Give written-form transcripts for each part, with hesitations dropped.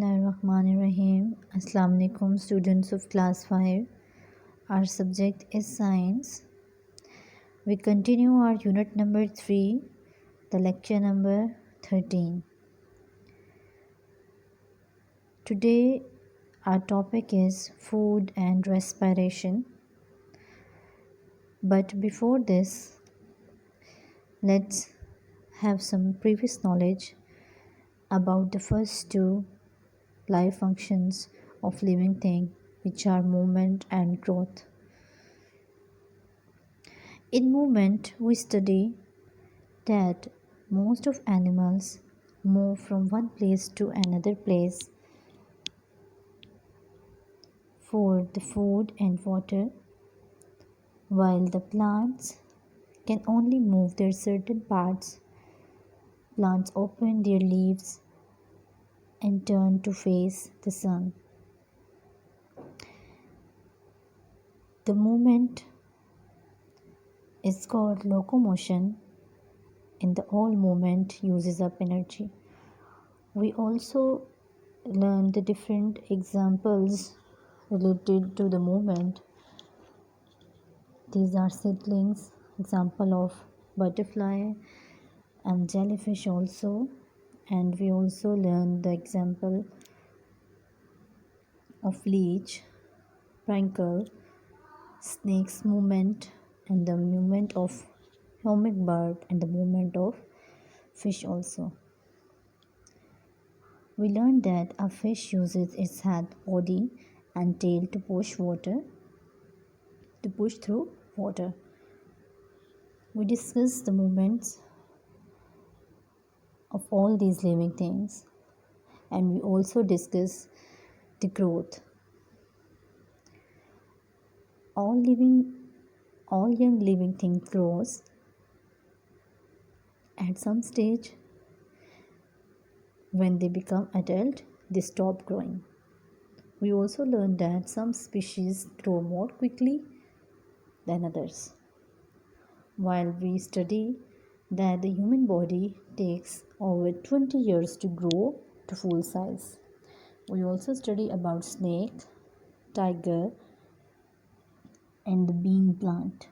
Bismillahirrahmanirrahim. Assalamu alaikum students of class 5. Our subject is science. We continue our unit number 3, the lecture number 13. Today our topic is food and respiration. But before this, let's have some previous knowledge about the first two life functions of living thing, which are movement and growth. In movement, we study that most of animals move from one place to another place for the food and water, while the plants can only move their certain parts. Plants open their leaves and turn to face the sun. The movement is called locomotion, and the whole movement uses up energy. We also learn the different examples related to the movement. These are seedlings, example of butterfly and jellyfish also, and we also learn the example of leech, prankle, snake's movement, and the movement of hummingbird and the movement of fish also. We learned that a fish uses its head, body and tail to push through water. We discussed the movements of all these living things, and we also discuss the growth. All young living things grows. At some stage, when they become adult, they stop growing. We also learned that some species grow more quickly than others. While we study that the human body takes over 20 years to grow to full size. We also study about snake, tiger, and the bean plant.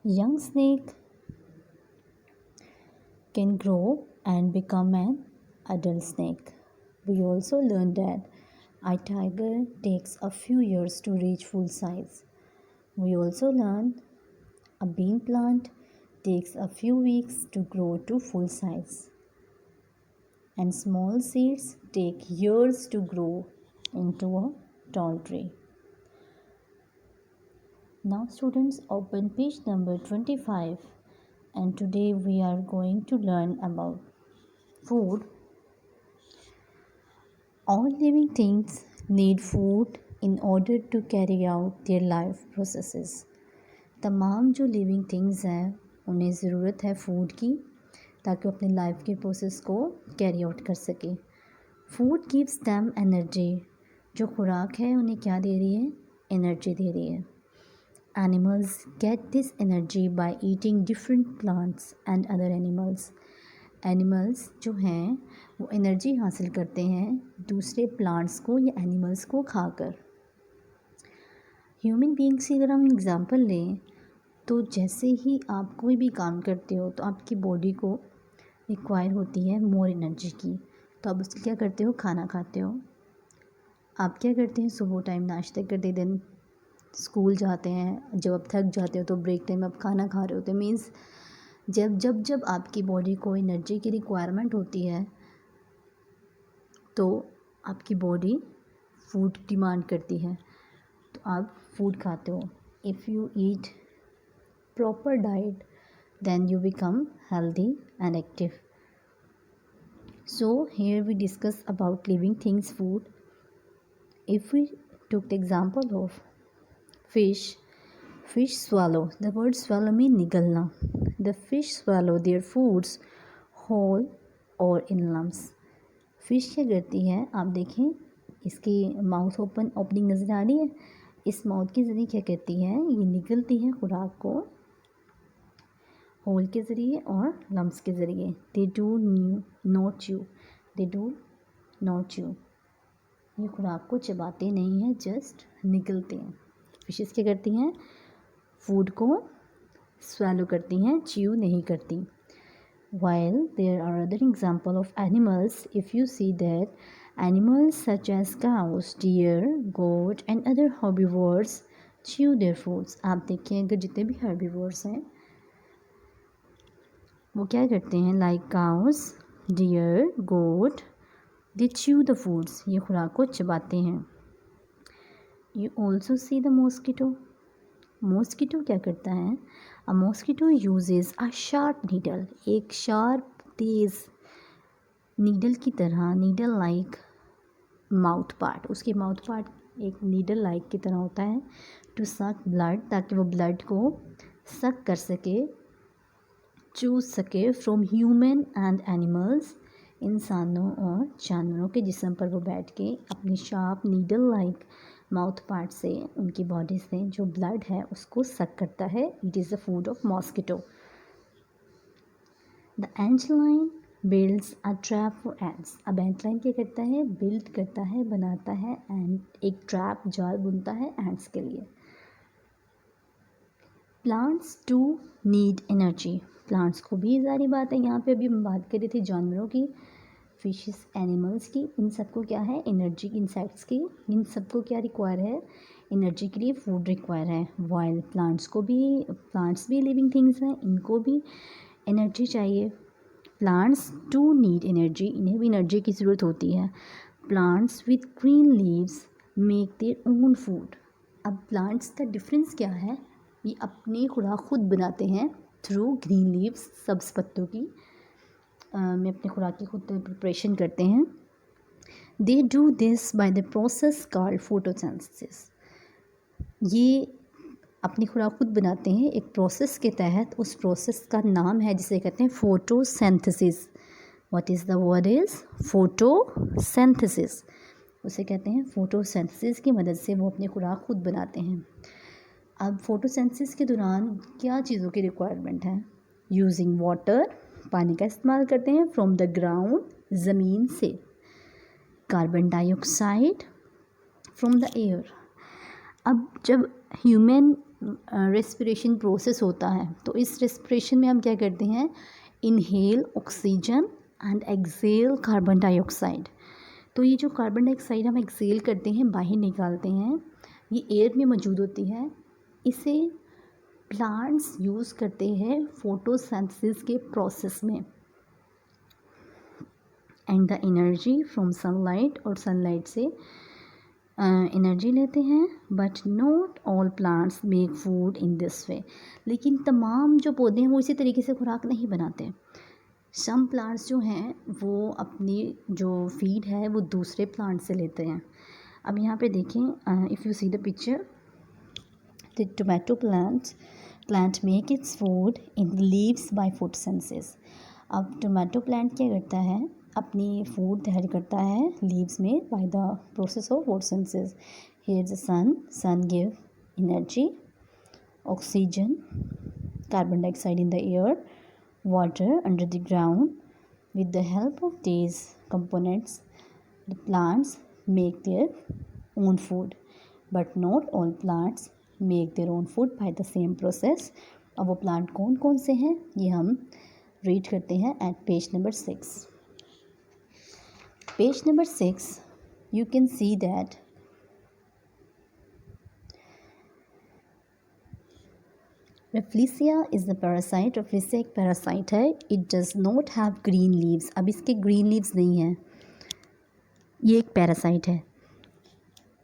Young snake can grow and become an adult snake. We also learned that a tiger takes a few years to reach full size. We also learned a bean plant takes a few weeks to grow to full size. And small seeds take years to grow into a tall tree. Now students, open page number 25, and today we are going to learn about food. All living things need food in order to carry out their life processes. तमाम जो living things हैं उन्हें ज़रूरत है food की ताकि वो अपनी लाइफ के प्रोसेस को कैरी आउट कर सके. Food gives them energy. जो खुराक है उन्हें क्या दे रही है? एनर्जी दे रही है. Animals get this energy by eating different plants and other animals. Animals जो हैं वो एनर्जी हासिल करते हैं दूसरे प्लांट्स को या एनिमल्स को खाकर. ह्यूमन बीइंग्स की अगर हम एग्ज़ाम्पल लें तो जैसे ही आप कोई भी काम करते हो तो आपकी बॉडी को रिक्वायर होती है मोर एनर्जी की. तो आप उसके क्या करते हो? खाना खाते हो. आप क्या करते हैं? सुबह टाइम नाश्ता करते, दिन स्कूल जाते हैं. जब आप थक जाते हो तो ब्रेक टाइम आप खाना खा रहे होते. मीन्स जब आपकी बॉडी को एनर्जी की रिक्वायरमेंट होती है तो आपकी बॉडी फूड डिमांड करती है तो आप फूड खाते हो. If you eat proper diet then you become healthy and active. So here we discuss about living things food. If we took the example of fish swallow. The word swallow means निगलना. The fish swallow their foods whole or in lumps. Fish क्या करती है? आप देखें इसकी mouth opening नज़र आ रही है. इस माउथ के ज़रिए क्या करती है? ये निगलती है खुराक को होल के ज़रिए और लम्स के ज़रिए। दे do not chew, they do not chew, ये खुराक को चबाते नहीं हैं, जस्ट निगलते हैं। फिशेस क्या करती हैं, फूड को स्वैलो करती हैं, च्यू नहीं करती। While there are other example of animals, if you see that animals such as cows, deer, goat and other herbivores chew their foods, आप देखिए अगर जितने भी herbivores हैं वो क्या करते हैं, like cows, deer, goat, they chew the foods, ये खुराक को चबाते हैं। You also see the mosquito, mosquito क्या करता है, a mosquito uses a sharp needle, एक शार्प तेज़ नीडल की तरह, नीडल लाइक माउथ पार्ट, उसके माउथ पार्ट एक नीडल लाइक की तरह होता है, टू सक ब्लड, ताकि वो ब्लड को सक कर सके, चूस सके, फ्रॉम ह्यूमन एंड एनिमल्स, इंसानों और जानवरों के जिस्म पर वो बैठ के अपनी sharp needle like mouth part से, उनकी बॉडी से जो ब्लड है उसको सक करता है। It is the food of mosquito. The antlion builds a trap for ants, अब एंटलाइन क्या करता है, बिल्ड करता है, बनाता है एंड एक ट्रैप, जाल बुनता है एंट्स के लिए। Plants too need energy, plants को भी ज़ाहिर बात है, यहाँ पे अभी हम बात कर रहे थे जानवरों की, फिशेस, एनिमल्स की, इन सबको क्या है एनर्जी, इंसेक्ट्स की, इन सबको क्या रिक्वायर है, एनर्जी के लिए फूड रिक्वायर है। वाइल प्लांट्स भी लिविंग थिंग्स हैं, इनको भी एनर्जी चाहिए। प्लांट्स टू नीड एनर्जी, इन्हें भी एनर्जी की ज़रूरत होती है। Plants with green leaves make their own food, अब प्लांट्स का डिफरेंस क्या है, ये अपनी खुराक खुद बनाते हैं थ्रू ग्रीन लीव्स, सब्ज़ पत्तों की में अपनी खुराक की खुद प्रिपरेशन करते हैं। They do this by the process called photosynthesis, ये अपनी खुराक खुद बनाते हैं एक प्रोसेस के तहत, उस प्रोसेस का नाम है जिसे कहते हैं photosynthesis. What is the word is photosynthesis, उसे कहते हैं फोटोसिंथेसिस की मदद से वो अपनी खुराक खुद बनाते हैं। अब फोटोसिंथेसिस के दौरान क्या चीज़ों की रिक्वायरमेंट है, यूजिंग वाटर, पानी का इस्तेमाल करते हैं, फ्रॉम द ग्राउंड, ज़मीन से, carbon dioxide from the air. अब जब ह्यूमन रेस्पिरेशन प्रोसेस होता है तो इस रेस्पिरेशन में हम क्या करते हैं, inhale oxygen and exhale carbon dioxide, तो ये जो कार्बन डाइऑक्साइड हम एक्सेल करते हैं, बाहर निकालते हैं, ये एयर में मौजूद होती है, इसे प्लांट्स यूज़ करते हैं फोटोसिंथेसिस के प्रोसेस में। And the energy from sunlight, और सनलाइट से एनर्जी लेते हैं। But not all plants make food in this way, लेकिन तमाम जो पौधे हैं वो इसी तरीके से खुराक नहीं बनाते। सम प्लांट्स जो हैं वो अपनी जो फीड है वो दूसरे प्लांट से लेते हैं। अब यहाँ पे देखें, if you see the picture, the tomato plant make its food in leaves by photosynthesis. अब टोमेटो प्लांट क्या करता है, अपनी फूड तैयार करता है लीव्स में by the process of photosynthesis. Here the sun give energy, oxygen, carbon dioxide in the air, water under the ground. With the help of these components, the plants make their own food. But not all plants make their own food by the same process. अब वो plant कौन कौन से हैं ये हम read करते हैं at page number 6. Page number 6 you can see that rafflesia is the parasite, rafflesia एक पैरासाइट है। It does not have green leaves, अब इसके ग्रीन लीव्स नहीं हैं, ये एक पैरासाइट है।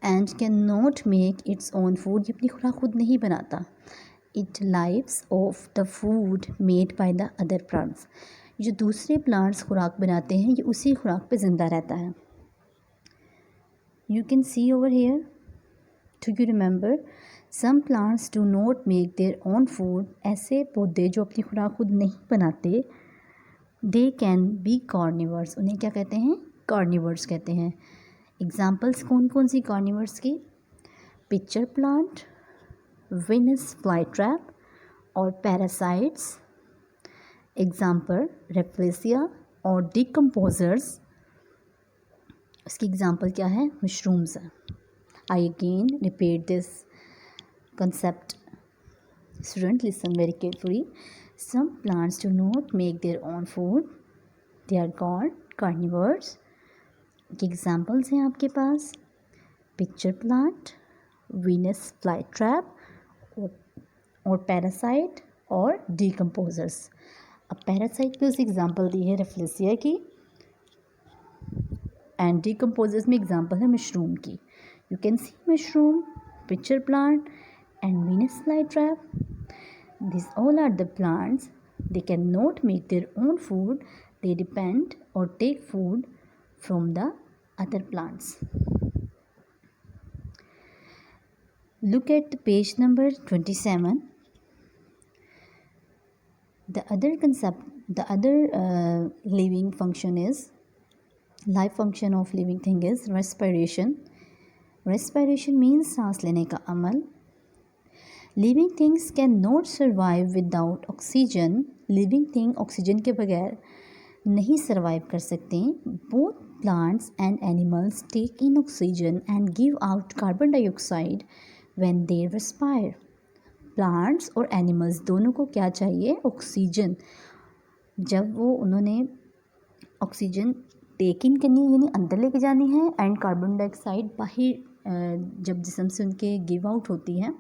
And can not make its own food, ये अपनी खुराक खुद नहीं बनाता। It lives of the food made by the other plants, जो दूसरे प्लांट्स खुराक बनाते हैं ये उसी खुराक पे ज़िंदा रहता है। You can see over here, do you remember, some plants do not make their own food, ऐसे पौधे जो अपनी खुराक खुद नहीं बनाते, दे कैन बी कार्निवर्स, उन्हें क्या कहते हैं, कार्निवर्स कहते हैं। एग्जाम्पल्स कौन कौन सी कार्निवर्स की, pitcher plant, Venus fly trap और पैरासाइट्स एग्जाम्पल रेफ्लेसिया और डिकम्पोजर्स। इसकी एग्जाम्पल क्या है? मशरूम्स है। I again repeat this concept. Student, listen very carefully. Some plants do not make their own food. They are called carnivores. Examples हैं आपके पास pitcher plant, Venus fly trap और parasite और decomposers. अब parasite की उस example दी है रेफ्लेसिया की एंड डिकम्पोजर्स में एग्जाम्पल है मशरूम की। You can see mushroom, pitcher plant and Venus flytrap. These all are the plants. They cannot make their own food. They depend or take food from the other plants. Look at page number 27. The other concept, the other living function is, life function of living thing is respiration. Respiration means सांस लेने का अमल। Living things can not survive without oxygen. Living thing oxygen के बगैर नहीं survive कर सकते। Both plants and animals take in oxygen and give out carbon dioxide when they respire. Plants और एनिमल्स दोनों को क्या चाहिए? ऑक्सीजन। जब वो उन्होंने ऑक्सीजन टेक इन करनी है यानी अंदर लेके जानी है, एंड कार्बन डाइऑक्साइड बाहर जब जिस्म से उनके गिव आउट होती है,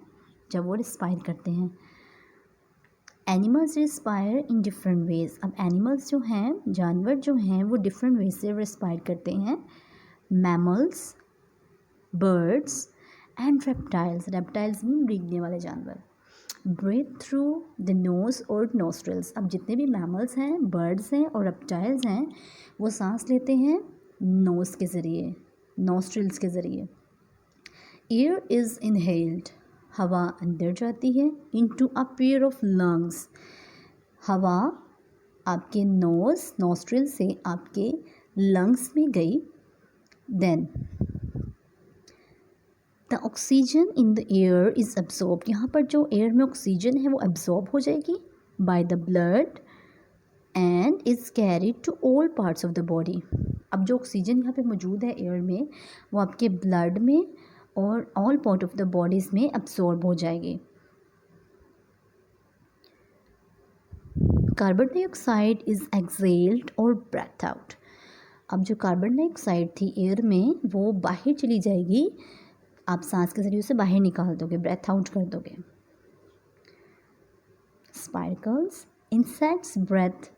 जब वो रिस्पायर करते हैं। Animals respire in different ways. अब एनिमल्स जो हैं, जानवर जो हैं, वो डिफरेंट वे से रिस्पायर करते हैं। Mammals, birds and reptiles. Reptiles mean रेंगने वाले जानवर। ब्रीथ थ्रू द नोज और नोस्ट्रिल्स। अब जितने भी मैमल्स हैं, बर्ड्स हैं और रेप्टाइल्स हैं, वो सांस लेते हैं नोज के ज़रिए, नोस्ट्रिल्स के ज़रिए। Air is inhaled. हवा अंदर जाती है। Into a pair of lungs. हवा आपके नोस्ट्रिल से आपके लंग्स में गई। Then the oxygen in the air is absorb. यहाँ पर जो एयर में ऑक्सीजन है वो एब्जॉर्ब हो जाएगी by the blood and is carried to all parts of the body. अब जो ऑक्सीजन यहाँ पे मौजूद है एयर में, वो आपके ब्लड में और all part of the bodies में एब्जॉर्ब हो जाएगी। कार्बन डाइऑक्साइड इज़ एक्सेल्ड और ब्रेथ आउट। अब जो कार्बन डाइऑक्साइड थी एयर में, वो बाहर चली जाएगी। आप सांस के ज़रिए उसे बाहर निकाल दोगे, ब्रेथ आउट कर दोगे। Spiracles. Insects breathe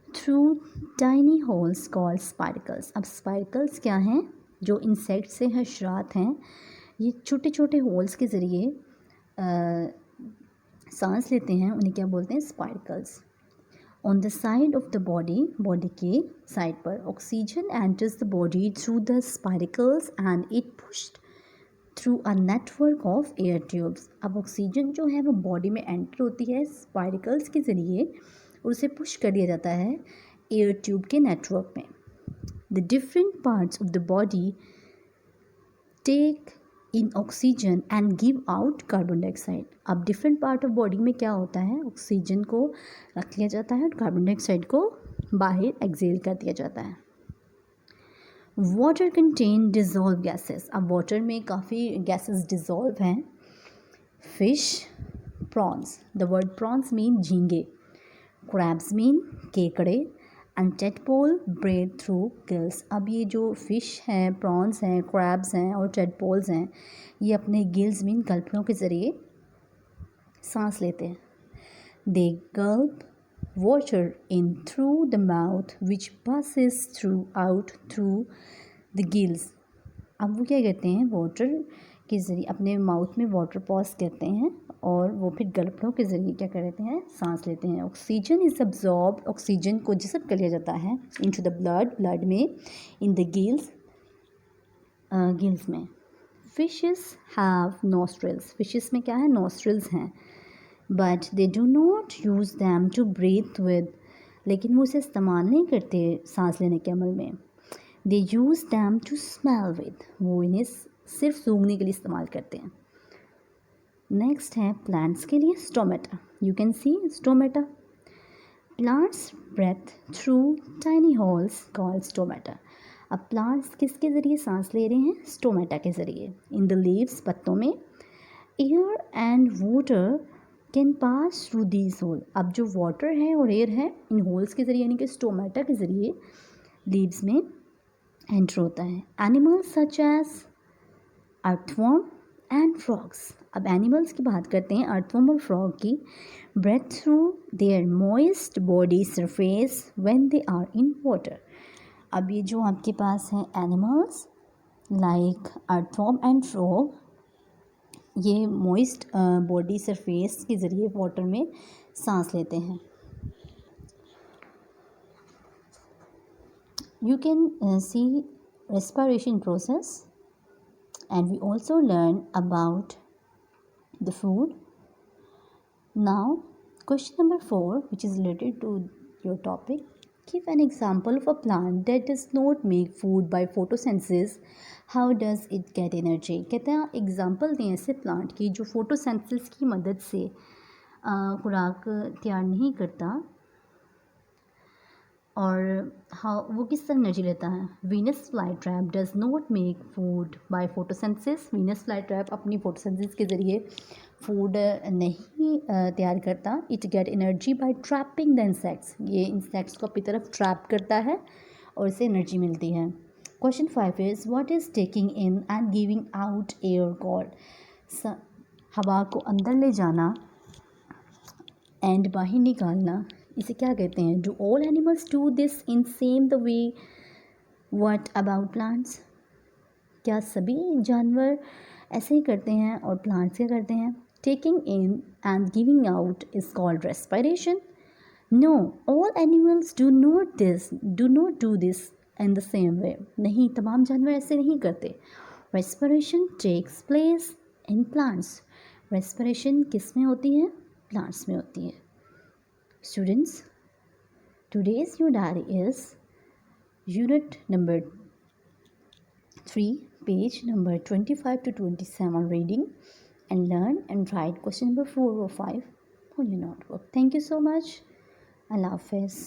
through tiny holes called spiracles. अब स्पाइरकल्स क्या हैं? जो इंसेक्ट्स हैं, हशरात हैं, ये छोटे छोटे होल्स के ज़रिए सांस लेते हैं, उन्हें क्या बोलते हैं? Spiracles. On the side of the body, body के साइड पर, oxygen enters the body through the spiracles and it pushed through a network of air tubes. अब ऑक्सीजन जो है वो बॉडी में एंटर होती है स्पाइरकल्स के ज़रिए और उसे पुश कर दिया जाता है एयर ट्यूब के नेटवर्क में। The different parts of the body take in oxygen and give out carbon dioxide. अब different part of body में क्या होता है? ऑक्सीजन को रख लिया जाता है और कार्बन डाइऑक्साइड को बाहर एक्सेल कर दिया जाता है। Water contain dissolve gases. अब वाटर में काफ़ी गैसेस डिज़ोल्व हैं। Fish, prawns. The word prawns mean झींगे, क्रैब्स मीन केकड़े and tadpole breathe through gills. अब ये जो फ़िश हैं, प्रॉन्स हैं, क्रैब्स हैं और टेडपोल्स हैं, ये अपने गिल्स मीन गल्फड़ों के ज़रिए सांस लेते हैं। They gulp water in through the mouth which passes through out through the gills. अब वो क्या करते हैं? वाटर के ज़रिए अपने माउथ में वाटर पास करते हैं और वो फिर गल्फड़ों के ज़रिए क्या करते हैं? सांस लेते हैं। Oxygen is absorb. ऑक्सीजन को जज़ब कर लिया जाता है इनटू द ब्लड, ब्लड में, इन द गिल्स, गिल्स में। Fishes have nostrils. फिशेस में क्या है? नोस्ट्रिल्स हैं। But they do not use them to breathe with. लेकिन वो उसे इस्तेमाल नहीं करते सांस लेने के अमल में। They use them to smell with. वो इन्हें सिर्फ सूंघने के लिए इस्तेमाल करते हैं। नेक्स्ट है प्लांट्स के लिए stomata. You can C stomata. Plants breathe through tiny holes called stomata. अब प्लांट्स किसके ज़रिए सांस ले रहे हैं? स्टोमेटा के ज़रिए. इन द लीव्स, पत्तों में, air and water can pass through these hole. अब जो वाटर है और एयर है इन होल्स के ज़रिए यानी कि स्टोमेटा के ज़रिए लीव्स में एंटर होता है. Animals such as earthworm and frogs. अब एनिमल्स की बात करते हैं, अर्थवर्म और फ्रॉग की. Breathe through their moist body surface when they are in water. अब ये जो आपके पास हैं animals like earthworm and frog, ये मॉइस्ट बॉडी सरफेस के ज़रिए वाटर में सांस लेते हैं. You can see respiration process, and we also learn about the food. Now, question number 4, which is related to your topic. Give an example of a plant that does not make food by photosynthesis. How does it get energy? कहते हैं example दें ऐसे plant की जो photosynthesis की मदद से खुराक तैयार नहीं करता, और हाँ वो किस तरह एनर्जी लेता है. Venus fly trap does not make food by photosynthesis. Venus fly trap अपनी फोटोसिंथेसिस के ज़रिए फूड नहीं तैयार करता. It get energy by trapping the insects. ये इंसेक्ट्स को अपनी तरफ ट्रैप करता है और इससे एनर्जी मिलती है. Question 5 is what is taking in and giving out air called. हवा को अंदर ले जाना एंड बाहर निकालना, इसे क्या कहते हैं? Do all animals do this in same the way? What about plants? क्या सभी जानवर ऐसे ही करते हैं और प्लांट्स क्या करते हैं? Taking in and giving out is called respiration. No, all animals do not do this in the same way. नहीं, तमाम जानवर ऐसे नहीं करते. Respiration takes place in plants. Respiration किस में होती है? प्लांट्स में होती है. Students, today's your diary is unit number 3, page number 25 to 27 reading and learn and write question number 4 or 5 on your notebook. Thank you so much. Allah Hafiz.